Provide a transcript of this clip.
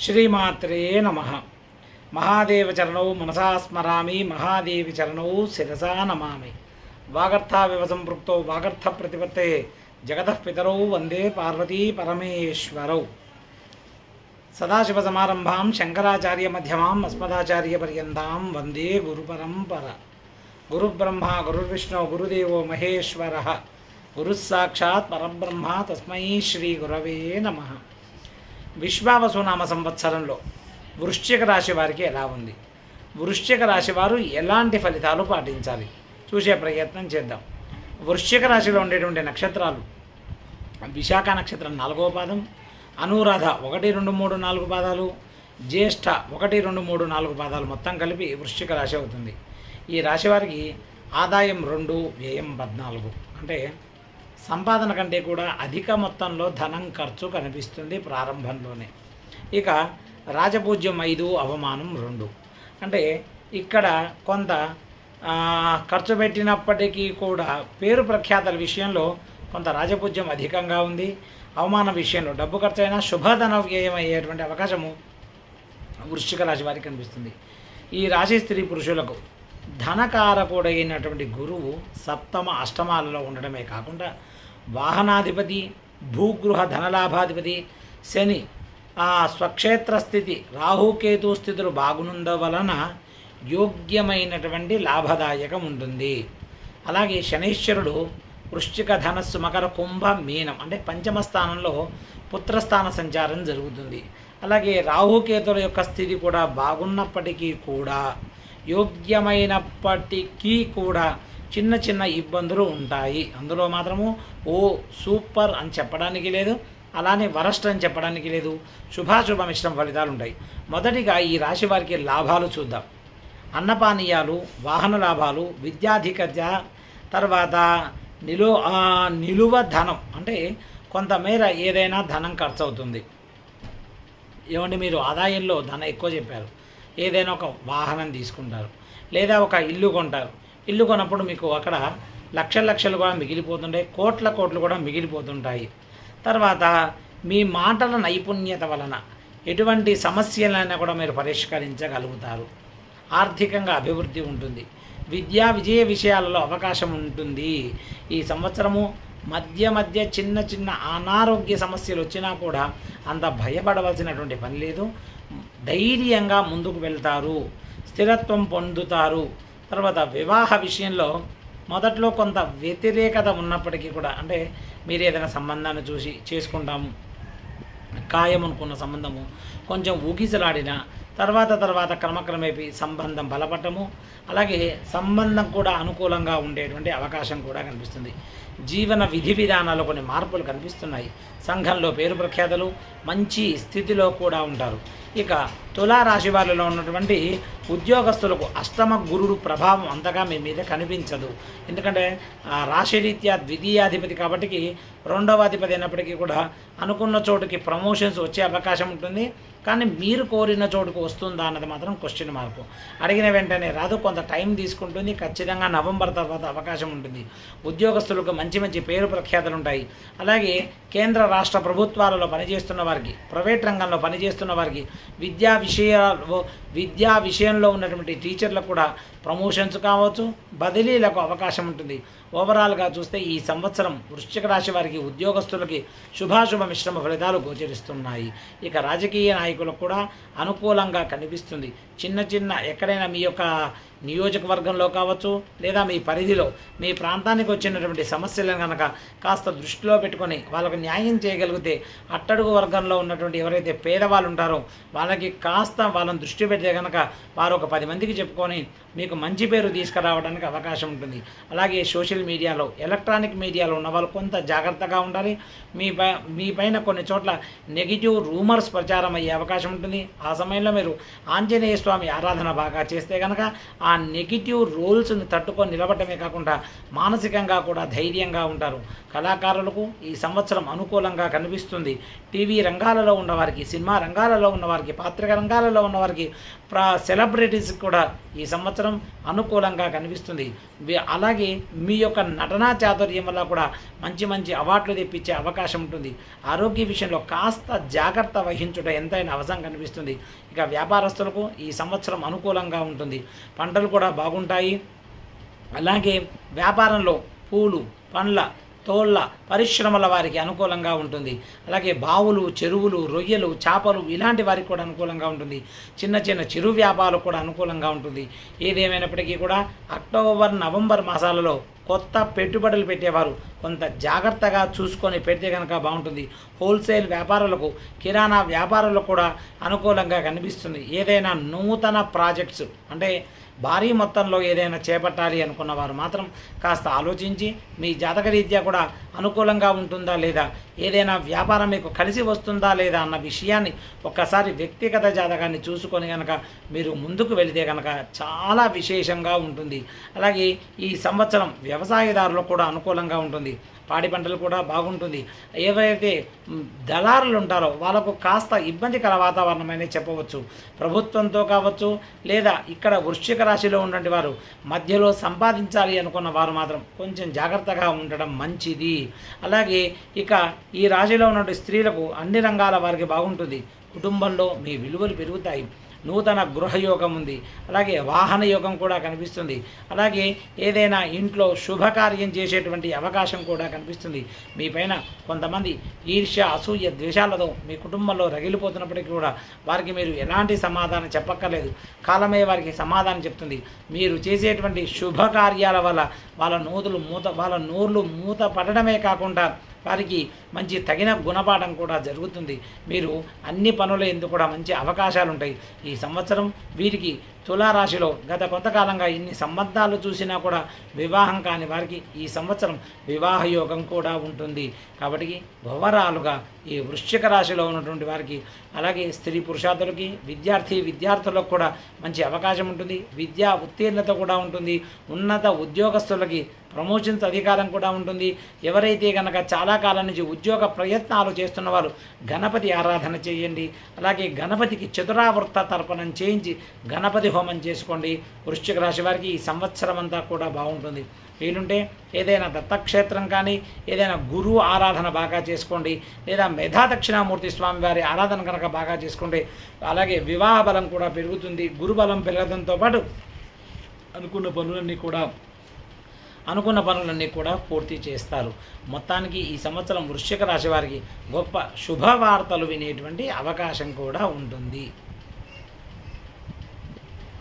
శ్రీమాత్రే నమః. మహాదేవచరణౌ మనసా స్మరామి, మహాదేవి చరణౌ శిరసా నమామి. వాగర్థావివ సంపృక్తౌ వాగర్థ ప్రతిపత్తే జగతః పితరౌ వందే పార్వతీ పరమేశ్వరౌ. సదాశివసమారంభాం శంకరాచార్య మధ్యమాం అస్మదాచార్య పర్యంతాం వందే గురుపరంపర. గురుబ్రహ్మ గురుర్విష్ణు గురుదేవో మహేశ్వర, గురుస్సాక్షాత్ పరబ్రహ్మ తస్మై శ్రీ గురవే నమః. విశ్వావసునామ సంవత్సరంలో వృశ్చిక రాశి వారికి ఎలా ఉంది, వృశ్చిక రాశి వారు ఎలాంటి ఫలితాలు పాటించాలి చూసే ప్రయత్నం చేద్దాం. వృశ్చిక రాశిలో ఉండేటువంటి నక్షత్రాలు విశాఖ నక్షత్రం 4వ పాదం, అనురాధ 1, 2, 3, 4 పాదాలు, జ్యేష్ఠ 1, 2, 3, 4 పాదాలు మొత్తం కలిపి వృశ్చిక రాశి అవుతుంది. ఈ రాశి వారికి ఆదాయం 2, వ్యయం 14. అంటే సంపాదన కంటే కూడా అధిక మొత్తంలో ధనం ఖర్చు కనిపిస్తుంది ప్రారంభంలోనే. ఇక రాజపూజ్యం 5, అవమానం 2. అంటే ఇక్కడ కొంత ఖర్చు పెట్టినప్పటికీ కూడా పేరు ప్రఖ్యాతల విషయంలో కొంత రాజపూజ్యం అధికంగా ఉంది. అవమాన విషయంలో డబ్బు ఖర్చు అయినా శుభధన వ్యయం అయ్యేటువంటి అవకాశము వృశ్చిక రాశి వారికి కనిపిస్తుంది. ఈ రాశి స్త్రీ పురుషులకు ధనకారకుడైనటువంటి గురువు సప్తమ అష్టమాలలో ఉండడమే కాకుండా వాహనాధిపతి, భూగృహ ధనలాభాధిపతి శని స్వక్షేత్ర స్థితి, రాహుకేతు స్థితులు బాగున్నందువలన యోగ్యమైనటువంటి లాభదాయకం ఉంటుంది. అలాగే శనీశ్వరుడు వృశ్చిక, ధనస్సు, మకర, కుంభ, మీనం అంటే పంచమ స్థానంలో పుత్రస్థాన సంచారం జరుగుతుంది. అలాగే రాహుకేతుల యొక్క స్థితి కూడా బాగున్నప్పటికీ కూడా యోగ్యమైనప్పటికీ కూడా చిన్న చిన్న ఇబ్బందులు ఉంటాయి. అందులో మాత్రము సూపర్ అని చెప్పడానికి లేదు, అలానే వరస్ట్ అని చెప్పడానికి లేదు. శుభాశుభ మిశ్రమ ఫలితాలు ఉంటాయి. మొదటిగా ఈ రాశి వారికి లాభాలు చూద్దాం. అన్నపానీయాలు, వాహన లాభాలు, విద్యాధిక్యత, తర్వాత నిలువ ధనం అంటే కొంతమేర ఏదైనా ధనం ఖర్చు అవుతుంది. ఏమంటే మీరు ఆదాయంలో ధనం ఎక్కువ చెప్పారు, ఏదైనా ఒక వాహనం తీసుకుంటారు, లేదా ఒక ఇల్లు కొంటారు. ఇల్లు కొన్నప్పుడు మీకు అక్కడ లక్షలు కూడా మిగిలిపోతుంటాయి, కోట్లు కూడా మిగిలిపోతుంటాయి. తర్వాత మీ మాటల నైపుణ్యత వలన ఎటువంటి సమస్యలైనా కూడా మీరు పరిష్కరించగలుగుతారు. ఆర్థికంగా అభివృద్ధి ఉంటుంది. విద్యా విజయ విషయాలలో అవకాశం ఉంటుంది. ఈ సంవత్సరము మధ్య చిన్న అనారోగ్య సమస్యలు వచ్చినా కూడా అంత భయపడవలసినటువంటి పని లేదు. ధైర్యంగా ముందుకు వెళ్తారు, స్థిరత్వం పొందుతారు. తర్వాత వివాహ విషయంలో మొదట్లో కొంత వ్యతిరేకత ఉన్నప్పటికీ కూడా, అంటే మీరు ఏదైనా సంబంధాన్ని చూసి చేసుకుంటాము, ఖాయం అనుకున్న సంబంధము కొంచెం ఊగిసలాడిన తర్వాత క్రమక్రమేపీ సంబంధం బలపడటము, అలాగే సంబంధం కూడా అనుకూలంగా ఉండేటువంటి అవకాశం కూడా కనిపిస్తుంది. జీవన విధి విధానాల్లో కొన్ని మార్పులు కనిపిస్తున్నాయి. సంఘంలో పేరు ప్రఖ్యాతలు, మంచి స్థితిలో కూడా ఉంటారు. ఇక తులారాశి వారిలో ఉన్నటువంటి ఉద్యోగస్తులకు అష్టమ గురుడు ప్రభావం అంతగా మీ మీద కనిపించదు. ఎందుకంటే రాశిరీత్యా ద్వితీయాధిపతి కాబట్టి 2వ అధిపతి అయినప్పటికీ కూడా అనుకున్న చోటుకి ప్రమోషన్స్ వచ్చే అవకాశం ఉంటుంది. కానీ మీరు కోరిన చోటుకు వస్తుందా అన్నది మాత్రం క్వశ్చన్ మార్కు. అడిగిన వెంటనే రాదు, కొంత టైం తీసుకుంటుంది. ఖచ్చితంగా నవంబర్ తర్వాత అవకాశం ఉంటుంది. ఉద్యోగస్తులకు మంచి పేరు ప్రఖ్యాతలు ఉంటాయి. అలాగే కేంద్ర రాష్ట్ర ప్రభుత్వాలలో పనిచేస్తున్న వారికి, ప్రైవేట్ రంగంలో పనిచేస్తున్న వారికి, విద్యా విషయంలో ఉన్నటువంటి టీచర్లకు కూడా ప్రమోషన్స్ కావచ్చు, బదిలీలకు అవకాశం ఉంటుంది. ఓవరాల్గా చూస్తే ఈ సంవత్సరం వృశ్చిక రాశి వారికి ఉద్యోగస్తులకి శుభాశుభ మిశ్రమ ఫలితాలు గోచరిస్తున్నాయి. ఇక రాజకీయ నాయకులకు కూడా అనుకూలంగా కనిపిస్తుంది. చిన్న ఎక్కడైనా మీ యొక్క నియోజకవర్గంలో కావచ్చు, లేదా మీ పరిధిలో మీ ప్రాంతానికి వచ్చినటువంటి సమస్యలను కనుక కాస్త దృష్టిలో పెట్టుకొని వాళ్ళకు న్యాయం చేయగలిగితే, అట్టడుగు వర్గంలో ఉన్నటువంటి ఎవరైతే పేదవాళ్ళు ఉంటారో వాళ్ళకి కాస్త వాళ్ళని దృష్టి పెడితే కనుక వారు ఒక 10 మందికి చెప్పుకొని మీకు మంచి పేరు తీసుకురావడానికి అవకాశం ఉంటుంది. అలాగే సోషల్ మీడియాలో, ఎలక్ట్రానిక్ మీడియాలో ఉన్న వాళ్ళు కొంత జాగ్రత్తగా ఉండాలి. మీ పైన కొన్ని చోట్ల నెగిటివ్ రూమర్స్ ప్రచారం అయ్యే అవకాశం ఉంటుంది. ఆ సమయంలో మీరు ఆంజనేయ స్వామి ఆరాధన బాగా చేస్తే కనుక ఆ ఆ నెగిటివ్ రోల్స్ని తట్టుకొని నిలబడమే కాకుండా మానసికంగా కూడా ధైర్యంగా ఉంటారు. కళాకారులకు ఈ సంవత్సరం అనుకూలంగా కనిపిస్తుంది. టీవీ రంగాలలో ఉన్నవారికి, సినిమా రంగాలలో ఉన్నవారికి, పత్రికా రంగాలలో ఉన్నవారికి, సెలబ్రిటీస్ కూడా ఈ సంవత్సరం అనుకూలంగా కనిపిస్తుంది. అలాగే మీ యొక్క నటనా చాతుర్యం వల్ల కూడా మంచి మంచి అవార్డులు తెప్పించే అవకాశం ఉంటుంది. ఆరోగ్య విషయంలో కాస్త జాగ్రత్త వహించుట ఎంతైనా అవసరం కనిపిస్తుంది. ఇక వ్యాపారస్తులకు ఈ సంవత్సరం అనుకూలంగా ఉంటుంది. పంటలు కూడా బాగుంటాయి. అలాగే వ్యాపారంలో పూలు, పండ్ల, తోళ్ళ పరిశ్రమల వారికి అనుకూలంగా ఉంటుంది. అలాగే బావులు, చెరువులు, రొయ్యలు, చేపలు ఇలాంటి వారికి కూడా అనుకూలంగా ఉంటుంది. చిన్న చిన్న చిరు వ్యాపారాలకు కూడా అనుకూలంగా ఉంటుంది. ఏదేమైనప్పటికీ కూడా అక్టోబర్, నవంబర్ మాసాలలో కొత్త పెట్టుబడులు పెట్టేవారు కొంత జాగ్రత్తగా చూసుకొని పెడితే కనుక బాగుంటుంది. హోల్సేల్ వ్యాపారులకు, కిరాణా వ్యాపారులకు కూడా అనుకూలంగా కనిపిస్తుంది. ఏదైనా నూతన ప్రాజెక్ట్స్ అంటే భారీ మొత్తంలో ఏదైనా చేపట్టాలి అనుకున్న వారు మాత్రం కాస్త ఆలోచించి మీ జాతకరీత్యా కూడా అనుకూలంగా ఉంటుందా లేదా, ఏదైనా వ్యాపారం మీకు కలిసి వస్తుందా లేదా అన్న విషయాన్ని ఒక్కసారి వ్యక్తిగత జాతకాన్ని చూసుకొని కనుక మీరు ముందుకు వెళితే కనుక చాలా విశేషంగా ఉంటుంది. అలాగే ఈ సంవత్సరం వ్యవసాయదారులకు కూడా అనుకూలంగా ఉంటుంది. పాడి పంటలు కూడా బాగుంటుంది. ఎవరైతే దళారులు ఉంటారో వాళ్ళకు కాస్త ఇబ్బందికర వాతావరణమనే చెప్పవచ్చు. ప్రభుత్వంతో కావచ్చు, లేదా ఇక్కడ వృశ్చిక రాశిలో ఉన్నటువంటి వారు మధ్యలో సంపాదించాలి అనుకున్న వారు మాత్రం కొంచెం జాగ్రత్తగా ఉండడం మంచిది. అలాగే ఇక ఈ రాశిలో ఉన్నటువంటి స్త్రీలకు అన్ని రంగాల వారికి బాగుంటుంది. కుటుంబంలో మీ విలువలు పెరుగుతాయి. నూతన గృహయోగం ఉంది. అలాగే వాహన యోగం కూడా కనిపిస్తుంది. అలాగే ఏదైనా ఇంట్లో శుభకార్యం చేసేటువంటి అవకాశం కూడా కనిపిస్తుంది. మీ పైన కొంతమంది ఈర్ష్య, అసూయ, ద్వేషాలతో మీ కుటుంబంలో రగిలిపోతున్నప్పటికీ కూడా వారికి మీరు ఎలాంటి సమాధానం చెప్పక్కర్లేదు. కాలమే వారికి సమాధానం చెప్తుంది. మీరు చేసేటువంటి శుభకార్యాల వల్ల వాళ్ళ నోర్లు మూత పడడమే కాకుండా వారికి మంచి తగిన గుణపాఠం కూడా జరుగుతుంది. మీరు అన్ని పనుల ఎందుకు కూడా మంచి అవకాశాలు ఉంటాయి. ఈ సంవత్సరం వీరికి తులారాశిలో గత కొంతకాలంగా ఇన్ని సంబంధాలు చూసినా కూడా వివాహం కాని వారికి ఈ సంవత్సరం వివాహ యోగం కూడా ఉంటుంది. కాబట్టి ఓవరాలుగా ఈ వృశ్చిక రాశిలో ఉన్నటువంటి వారికి, అలాగే స్త్రీ పురుషాదులకి, విద్యార్థులకు కూడా మంచి అవకాశం ఉంటుంది. విద్యా ఉత్తీర్ణత కూడా ఉంటుంది. ఉన్నత ఉద్యోగస్తులకి ప్రమోషన్స్ అధికారం కూడా ఉంటుంది. ఎవరైతే కనుక చాలా కాలం నుంచి ఉద్యోగ ప్రయత్నాలు చేస్తున్న వారు గణపతి ఆరాధన చేయండి. అలాగే గణపతికి చతురావృత తర్పణం చేయించి గణపతి హోమం చేసుకోండి. వృశ్చిక రాశి వారికి ఈ సంవత్సరం అంతా కూడా బాగుంటుంది. వీలుంటే ఏదైనా దత్తక్షేత్రం కానీ, ఏదైనా గురువు ఆరాధన బాగా చేసుకోండి. లేదా మేధా దక్షిణామూర్తి స్వామి వారి ఆరాధన కనుక బాగా చేసుకుంటే అలాగే వివాహ బలం కూడా పెరుగుతుంది. గురుబలం పెరగడంతో పాటు అనుకున్న పనులన్నీ కూడా పూర్తి చేస్తారు. మొత్తానికి ఈ సంవత్సరం వృశ్చిక రాశి వారికి గొప్ప శుభవార్తలు వినేటువంటి అవకాశం కూడా ఉంటుంది.